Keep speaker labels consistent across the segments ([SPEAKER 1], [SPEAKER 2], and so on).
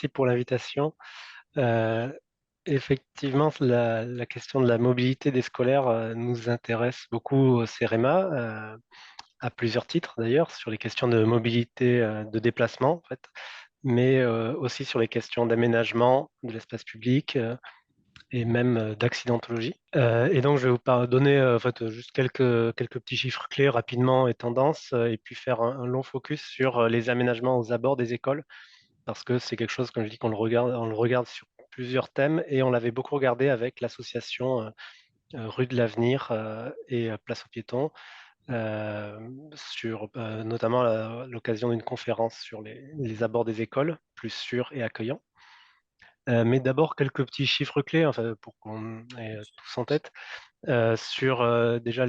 [SPEAKER 1] merci pour l'invitation. Euh, Effectivement, la question de la mobilité des scolaires nous intéresse beaucoup au CEREMA, à plusieurs titres d'ailleurs, sur les questions de mobilité de déplacement, en fait, mais aussi sur les questions d'aménagement de l'espace public et même d'accidentologie. Et donc, je vais donner en fait, juste quelques petits chiffres clés rapidement et tendances, et puis faire un long focus sur les aménagements aux abords des écoles parce que c'est quelque chose, comme je dis, on le regarde sur plusieurs thèmes et on l'avait beaucoup regardé avec l'association Rue de l'Avenir et Place aux piétons, sur notamment à l'occasion d'une conférence sur les abords des écoles, plus sûrs et accueillants. Mais d'abord, quelques petits chiffres clés, enfin, pour qu'on ait tous en tête, sur déjà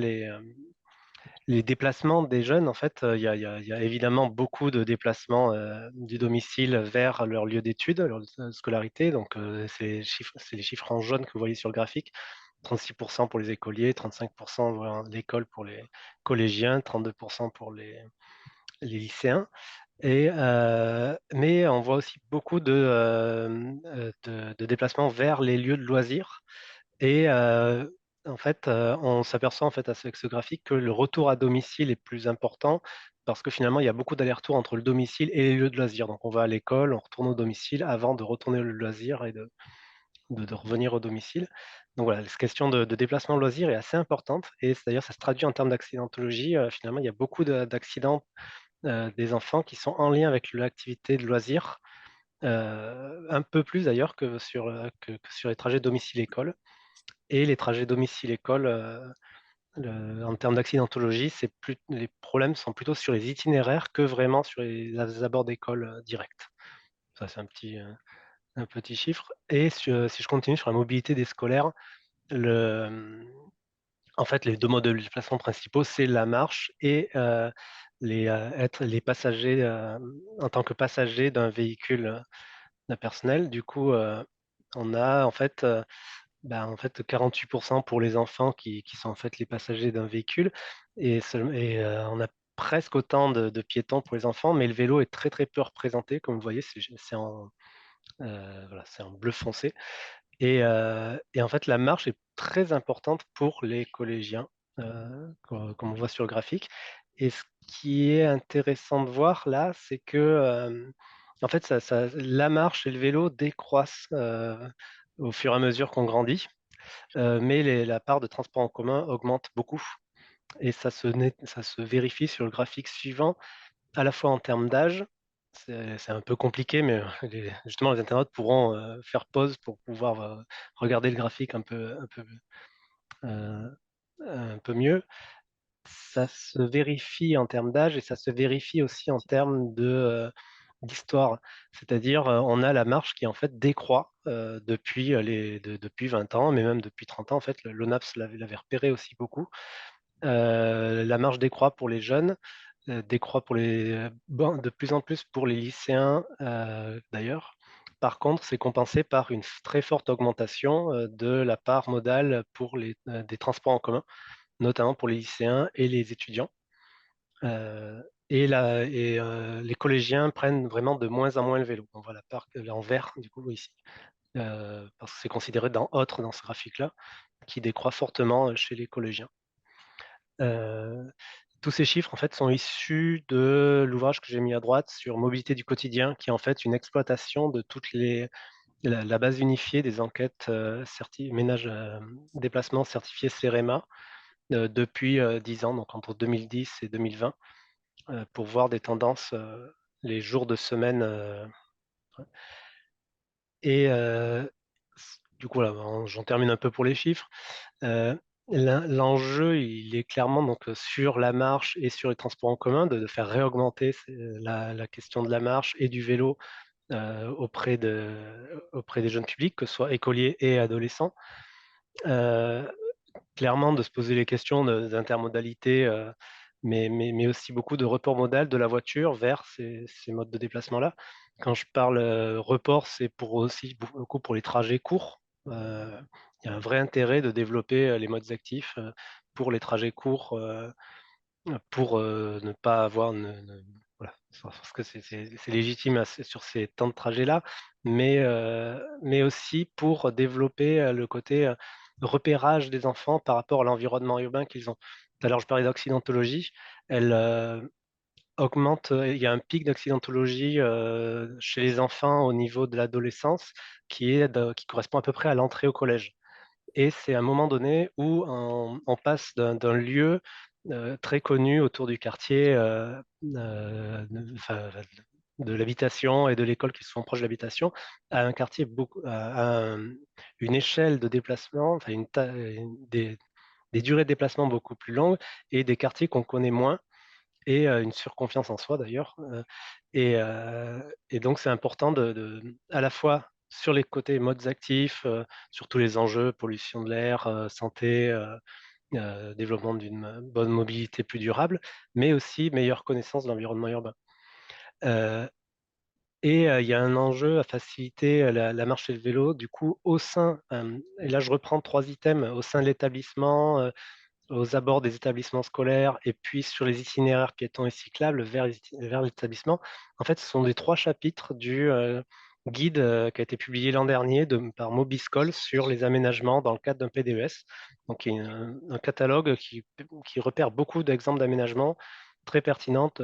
[SPEAKER 1] les déplacements des jeunes. En fait, il y a évidemment beaucoup de déplacements du domicile vers leur lieu d'études, leur scolarité. Donc, c'est les chiffres en jaune que vous voyez sur le graphique. 36% pour les écoliers, 35% voilà, l'école pour les collégiens, 32% pour les lycéens. Mais on voit aussi beaucoup de déplacements vers les lieux de loisirs. Et en fait, on s'aperçoit en fait avec ce graphique que le retour à domicile est plus important parce que finalement, il y a beaucoup d'allers-retours entre le domicile et les lieux de loisirs. Donc, on va à l'école, on retourne au domicile avant de retourner au lieu de loisir et de revenir au domicile. Donc voilà, cette question de déplacement de loisirs est assez importante et d'ailleurs, ça se traduit en termes d'accidentologie. Finalement, il y a beaucoup d'accidents des enfants qui sont en lien avec l'activité de loisirs, un peu plus d'ailleurs que sur les trajets domicile-école. Et les trajets domicile-école, en termes d'accidentologie, les problèmes sont plutôt sur les itinéraires que vraiment sur les abords d'école directs. Ça, c'est un petit chiffre. Et si je continue sur la mobilité des scolaires, le, en fait, les deux modes de déplacement principaux, c'est la marche et être les passagers en tant que passager d'un véhicule personnel. Du coup, on a en fait 48% pour les enfants qui sont en fait les passagers d'un véhicule on a presque autant de piétons pour les enfants, mais le vélo est très très peu représenté. Comme vous voyez, voilà, c'est en bleu foncé. Et en fait, la marche est très importante pour les collégiens, comme on voit sur le graphique. Et ce qui est intéressant de voir là, c'est que en fait, la marche et le vélo décroissent au fur et à mesure qu'on grandit, mais la part de transport en commun augmente beaucoup. Et ça se vérifie sur le graphique suivant, à la fois en termes d'âge. C'est un peu compliqué, mais justement, les internautes pourront faire pause pour pouvoir regarder le graphique euh, un peu mieux. Ça se vérifie en termes d'âge et ça se vérifie aussi en termes d'histoire. C'est-à-dire, on a la marche qui en fait décroît depuis 20 ans, mais même depuis 30 ans. En fait, l'ONAPS l'avait repéré aussi beaucoup. La marge décroît pour les jeunes, décroît de plus en plus pour les lycéens d'ailleurs. Par contre, c'est compensé par une très forte augmentation de la part modale pour des transports en commun, notamment pour les lycéens et les étudiants. Les collégiens prennent vraiment de moins en moins le vélo. On voit la part en vert, du coup, ici, parce que c'est considéré dans autre dans ce graphique-là, qui décroît fortement chez les collégiens. Euh, Tous ces chiffres en fait sont issus de l'ouvrage que j'ai mis à droite sur mobilité du quotidien, qui est en fait une exploitation de la base unifiée des enquêtes ménage déplacement certifié CEREMA depuis 10 ans, donc entre 2010 et 2020, pour voir des tendances les jours de semaine. Et du coup, là, j'en termine un peu pour les chiffres. Euh, L'enjeu, il est clairement donc sur la marche et sur les transports en commun, de faire réaugmenter la question de la marche et du vélo auprès des jeunes publics, que ce soit écoliers et adolescents. Euh, Clairement, de se poser les questions d'intermodalité, mais aussi beaucoup de report modal de la voiture vers ces modes de déplacement-là. Quand je parle report, c'est pour aussi beaucoup pour les trajets courts. Il y a un vrai intérêt de développer les modes actifs pour les trajets courts, pour ne pas avoir voilà. Parce que c'est légitime sur ces temps de trajet-là, mais aussi pour développer, le côté, repérage des enfants par rapport à l'environnement urbain qu'ils ont. Tout à l'heure, je parlais d'accidentologie, elle, augmente, il y a un pic d'accidentologie, chez les enfants au niveau de l'adolescence qui correspond à peu près à l'entrée au collège. Et c'est à un moment donné où on passe d'un lieu, très connu autour du quartier, enfin, de l'habitation et de l'école qui sont proches de l'habitation, à un quartier une échelle de déplacement, enfin des durées de déplacement beaucoup plus longues et des quartiers qu'on connaît moins et une surconfiance en soi d'ailleurs. Et donc c'est important à la fois sur les côtés modes actifs, sur tous les enjeux, pollution de l'air, santé, développement d'une bonne mobilité plus durable, mais aussi meilleure connaissance de l'environnement urbain. Heu il y a un enjeu à faciliter, la marche et le vélo, du coup, et là je reprends 3 items, au sein de l'établissement, aux abords des établissements scolaires et puis sur les itinéraires piétons et cyclables vers l'établissement. En fait, ce sont les 3 chapitres du, guide, qui a été publié l'an dernier par Mobiscol sur les aménagements dans le cadre d'un PDES. Donc il y a un catalogue qui repère beaucoup d'exemples d'aménagements très pertinentes,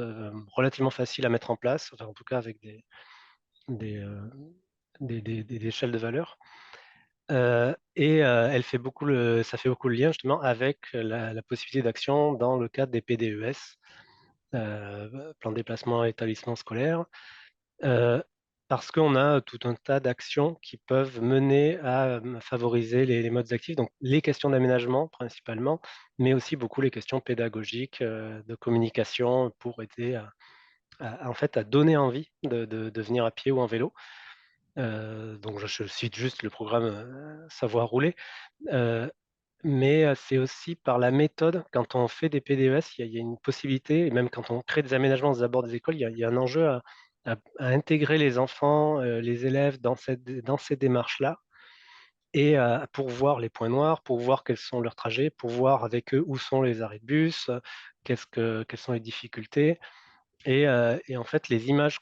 [SPEAKER 1] relativement faciles à mettre en place, enfin en tout cas avec des, heu, des échelles de valeur. Elle fait beaucoup ça fait beaucoup le lien justement avec la possibilité d'action dans le cadre des PDES, plan de déplacement et établissement scolaire, heu, parce qu'on a tout un tas d'actions qui peuvent mener à, favoriser les modes actifs, donc les questions d'aménagement principalement, mais aussi beaucoup les questions pédagogiques, de communication pour aider en fait, à donner envie de venir à pied ou en vélo. Donc je cite juste le programme, Savoir rouler. Heu, c'est aussi par la méthode, quand on fait des PDES, il y a une possibilité et même quand on crée des aménagements aux abords des écoles, il y a un enjeu à intégrer les enfants, les élèves dans ces démarches-là et pour voir les points noirs, pour voir quels sont leurs trajets, pour voir avec eux où sont les arrêts de bus, quelles sont les difficultés et en fait, les images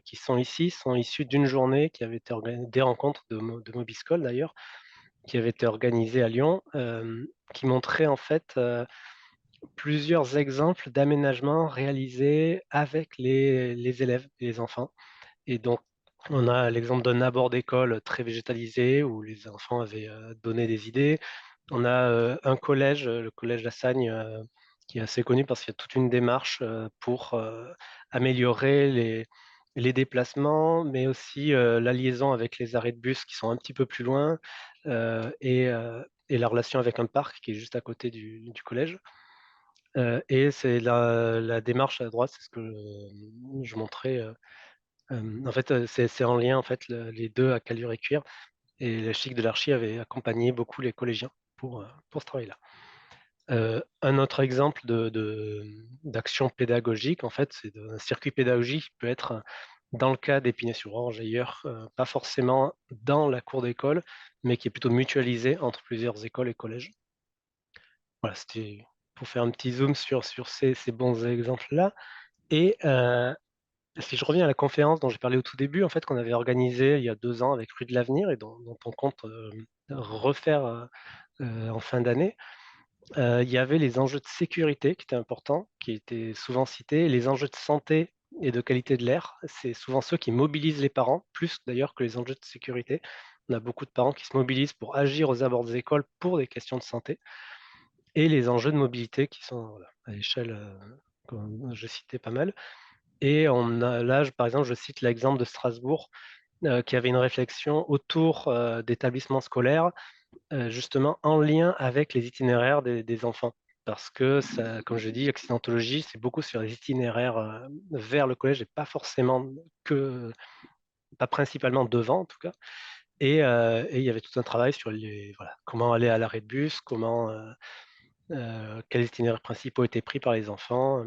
[SPEAKER 1] qui sont ici sont issues d'une journée qui avait été organisée, des rencontres de Mobiscol d'ailleurs, qui avait été organisée à Lyon, qui montrait en fait, plusieurs exemples d'aménagements réalisés avec les élèves et les enfants. Et donc, on a l'exemple d'un abord d'école très végétalisé où les enfants avaient, donné des idées. On a, un collège, le collège Lassagne, qui est assez connu parce qu'il y a toute une démarche, pour, améliorer les déplacements, mais aussi, la liaison avec les arrêts de bus qui sont un petit peu plus loin, et la relation avec un parc qui est juste à côté du collège. Et c'est la démarche à droite, c'est ce que, je montrais, en fait, c'est en lien, en fait, les 2 à Caluire et Cuire et la Chic de l'Archi avait accompagné beaucoup les collégiens pour ce travail-là. Un autre exemple d'action pédagogique, en fait, c'est un circuit pédagogique qui peut être, dans le cas d'Épinay-sur-Orge, ailleurs, pas forcément dans la cour d'école, mais qui est plutôt mutualisé entre plusieurs écoles et collèges. Voilà, c'était pour faire un petit zoom sur ces bons exemples-là et si je reviens à la conférence dont j'ai parlé au tout début, en fait, qu'on avait organisée il y a 2 ans avec Rue de l'Avenir et dont on compte, refaire, en fin d'année. Il y avait les enjeux de sécurité qui étaient importants, qui étaient souvent cités, les enjeux de santé et de qualité de l'air. C'est souvent ceux qui mobilisent les parents, plus d'ailleurs que les enjeux de sécurité. On a beaucoup de parents qui se mobilisent pour agir aux abords des écoles pour des questions de santé et les enjeux de mobilité qui sont, voilà, à l'échelle, comme je citais pas mal et on a là, par exemple, je cite l'exemple de Strasbourg, qui avait une réflexion autour, d'établissements scolaires, justement en lien avec les itinéraires des enfants. Parce que ça, comme je dis, l'accidentologie, c'est beaucoup sur les itinéraires, vers le collège et pas principalement devant en tout cas. Et il y avait tout un travail sur voilà, comment aller à l'arrêt de bus, quels itinéraires principaux étaient pris par les enfants,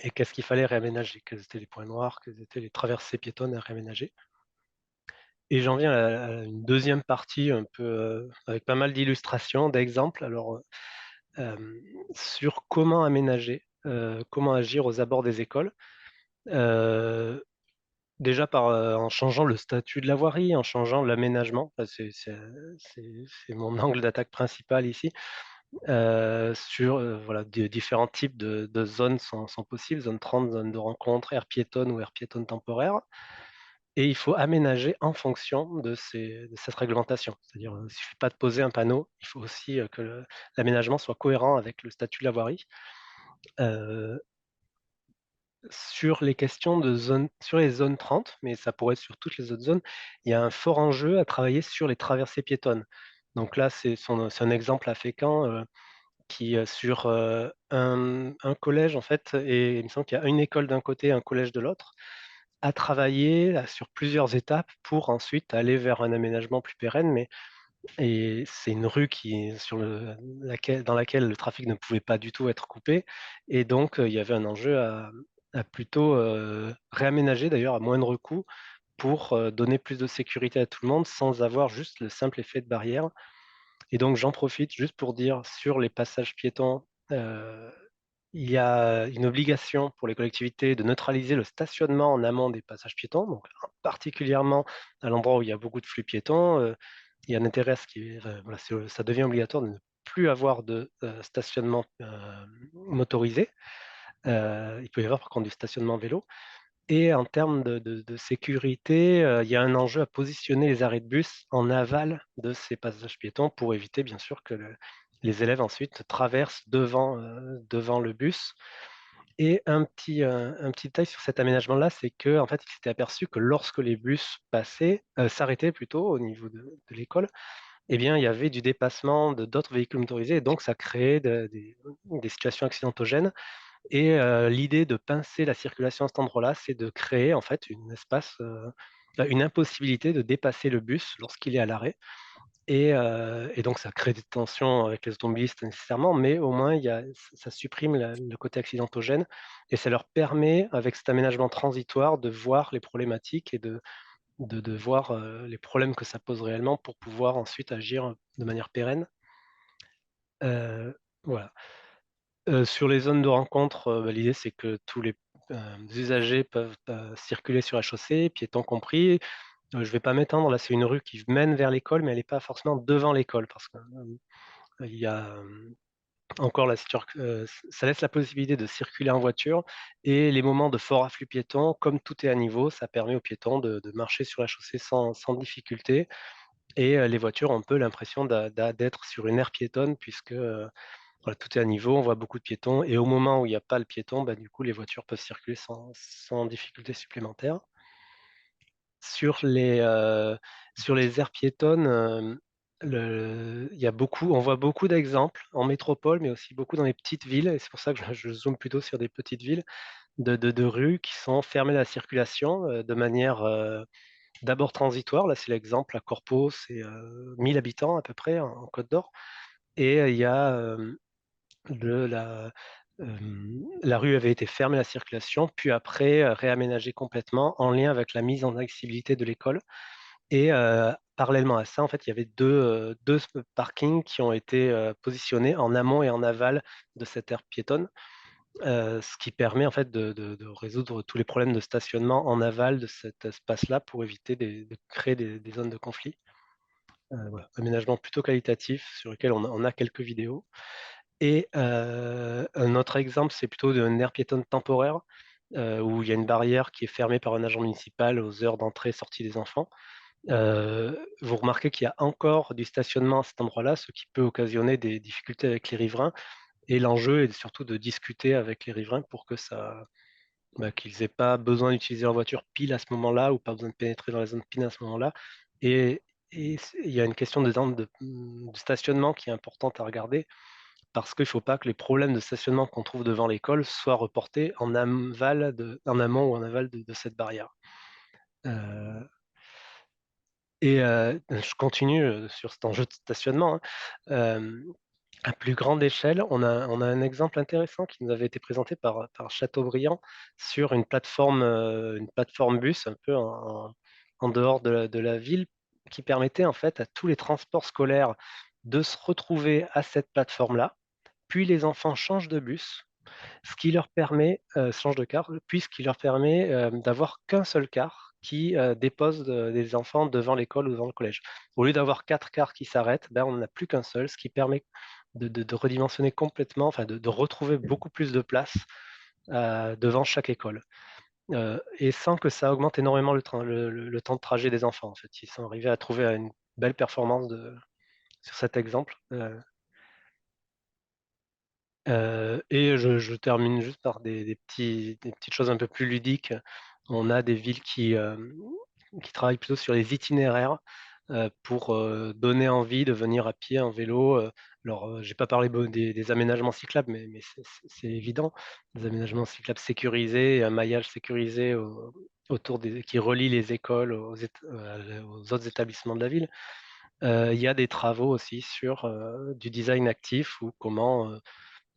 [SPEAKER 1] et qu'est-ce qu'il fallait réaménager, quels étaient les points noirs, quelles étaient les traversées piétonnes à réaménager. Et j'en viens à une deuxième partie un peu, avec pas mal d'illustrations, d'exemples. Alors, sur comment aménager, comment agir aux abords des écoles. Heu, En changeant le statut de la voirie, en changeant l'aménagement, c'est mon angle d'attaque principal ici. Voilà, de différents types de zones sont possibles, zone 30, zone de rencontre, aire piétonne ou aire piétonne temporaire, et il faut aménager en fonction de cette réglementation. C'est-à-dire, il ne suffit pas de poser un panneau, il faut aussi, que l'aménagement soit cohérent avec le statut de la voirie. Heu, sur les zones 30, mais ça pourrait être sur toutes les autres zones, il y a un fort enjeu à travailler sur les traversées piétonnes. Donc là, c'est un exemple à Fécamp, qui, sur, un collège en fait, et il me semble qu'il y a une école d'un côté, un collège de l'autre, a travaillé là sur plusieurs étapes pour ensuite aller vers un aménagement plus pérenne. Et c'est une rue qui est dans laquelle le trafic ne pouvait pas du tout être coupé, et donc il y avait un enjeu à plutôt, réaménager d'ailleurs à moindre coût pour, donner plus de sécurité à tout le monde sans avoir juste le simple effet de barrière. Et donc j'en profite juste pour dire sur les passages piétons, heu, il y a une obligation pour les collectivités de neutraliser le stationnement en amont des passages piétons, donc particulièrement à l'endroit où il y a beaucoup de flux piétons. Il y a un intérêt à ce qui voilà, ça devient obligatoire de ne plus avoir de, stationnement, motorisé. Il peut y avoir par contre du stationnement vélo, et en termes de sécurité, il y a un enjeu à positionner les arrêts de bus en aval de ces passages piétons pour éviter bien sûr que les élèves ensuite traversent devant le bus. Et un petit détail sur cet aménagement-là, c'est qu'en fait, ils s'étaient aperçus que lorsque les bus s'arrêtaient plutôt au niveau de l'école, eh bien, il y avait du dépassement de d'autres véhicules motorisés, et donc ça créait des situations accidentogènes. Et l'idée de pincer la circulation à cet endroit-là, c'est de créer en fait une impossibilité de dépasser le bus lorsqu'il est à l'arrêt. Et donc ça crée des tensions avec les automobilistes nécessairement, mais au moins ça supprime le côté accidentogène, et ça leur permet, avec cet aménagement transitoire, de voir les problématiques et de voir, les problèmes que ça pose réellement pour pouvoir ensuite agir de manière pérenne. Heu, voilà. Sur les zones de rencontre, l'idée c'est que tous les, usagers peuvent, circuler sur la chaussée, piétons compris. Je ne vais pas m'étendre, là c'est une rue qui mène vers l'école, mais elle est pas forcément devant l'école parce que, il y a, encore la situr ça laisse la possibilité de circuler en voiture, et les moments de fort afflux piétons, comme tout est à niveau, ça permet aux piétons de marcher sur la chaussée sans difficulté. Et les voitures ont un peu l'impression d'être sur une aire piétonne puisque, voilà, tout est à niveau, on voit beaucoup de piétons, et au moment où il y a pas le piéton, bah, du coup, les voitures peuvent circuler sans difficulté supplémentaire. Sur les aires piétonnes, on voit beaucoup d'exemples en métropole, mais aussi beaucoup dans les petites villes, et c'est pour ça que je zoome plutôt sur des petites villes, de rues qui sont fermées à la circulation, de manière, d'abord transitoire. Là, c'est l'exemple à Corpeau, c'est, 1 000 habitants à peu près en Côte d'Or, et il y a, le la rue avait été fermée à la circulation, puis après, réaménagée complètement en lien avec la mise en accessibilité de l'école. Et parallèlement à ça, en fait, il y avait 2 parkings qui ont été, positionnés en amont et en aval de cette aire piétonne, ce qui permet en fait de résoudre tous les problèmes de stationnement en aval de cet espace-là pour éviter de créer des zones de conflit. Voilà, aménagement plutôt qualitatif sur lequel on a quelques vidéos. Et un autre exemple, c'est plutôt d'une aire piétonne temporaire, où il y a une barrière qui est fermée par un agent municipal aux heures d'entrée et sortie des enfants. Vous remarquez qu'il y a encore du stationnement à cet endroit-là, ce qui peut occasionner des difficultés avec les riverains, et l'enjeu est surtout de discuter avec les riverains pour qu'ils aient pas besoin d'utiliser leur voiture pile à ce moment-là, ou pas besoin de pénétrer dans la zone pile à ce moment-là. Et il y a une question de stationnement qui est importante à regarder, parce qu'il ne faut pas que les problèmes de stationnement qu'on trouve devant l'école soient reportés en amont ou en aval de cette barrière. Heu je continue, sur cet enjeu de stationnement, hein. Hem, à plus grande échelle, on a un exemple intéressant qui nous avait été présenté par Chateaubriand sur une plateforme bus un peu en dehors de la ville, qui permettait en fait à tous les transports scolaires de se retrouver à cette plateforme-là. Puis les enfants changent de bus, ce qui leur permet changent de car, puis ce qui leur permet, d'avoir qu'un seul car qui déposent des enfants devant l'école ou devant le collège. Au lieu d'avoir 4 cars qui s'arrêtent, ben, on n'en a plus qu'un seul, ce qui permet de redimensionner complètement, enfin de retrouver beaucoup plus de place devant chaque école. Et sans que ça augmente énormément le temps de trajet des enfants, en fait. Ils sont arrivés à trouver une belle performance sur cet exemple. Et je termine juste par des petites choses un peu plus ludiques. On a des villes qui travaillent plutôt sur les itinéraires pour donner envie de venir à pied, en vélo. Alors, j'ai pas parlé des aménagements cyclables, mais c'est évident. Des aménagements cyclables sécurisés, et un maillage sécurisé autour qui relie les écoles aux autres établissements de la ville. Il y a des travaux aussi sur du design actif ou comment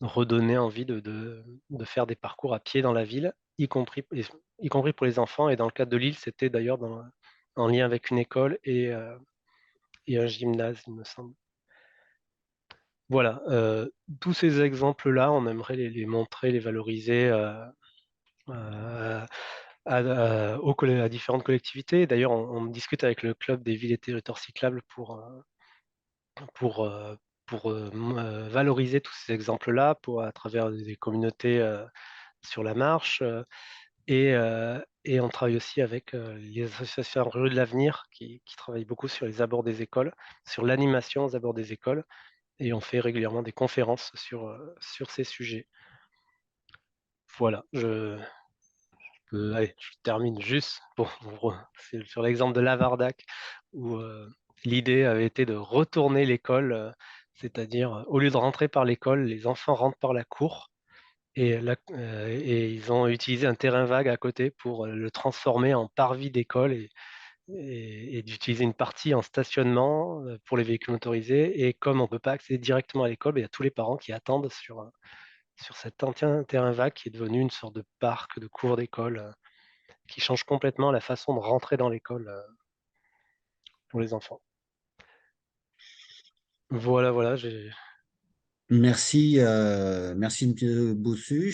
[SPEAKER 1] redonner envie de faire des parcours à pied dans la ville, y compris pour les enfants. Et dans le cadre de Lille, c'était d'ailleurs en lien avec une école et un gymnase, il me semble. Voilà, tous ces exemples-là, on aimerait les montrer, les valoriser à différentes collectivités. D'ailleurs, on discute avec le club des villes et territoires cyclables pour, valoriser tous ces exemples-là à travers des communautés sur la marche. Et on travaille aussi avec les associations Rue de l'Avenir qui travaillent beaucoup sur les abords des écoles, sur l'animation aux abords des écoles, et on fait régulièrement des conférences sur ces sujets. Voilà, allez, je termine juste c'est sur l'exemple de Lavardac, où l'idée avait été de retourner l'école, c'est-à-dire au lieu de rentrer par l'école, les enfants rentrent par la cour. Et ils ont utilisé un terrain vague à côté pour le transformer en parvis d'école et d'utiliser une partie en stationnement pour les véhicules motorisés. Et comme on ne peut pas accéder directement à l'école, ben, il y a tous les parents qui attendent sur cet ancien terrain vague qui est devenu une sorte de parc, de cours d'école, qui change complètement la façon de rentrer dans l'école pour les enfants. Voilà, voilà, j'ai
[SPEAKER 2] Merci, merci monsieur Bossuch.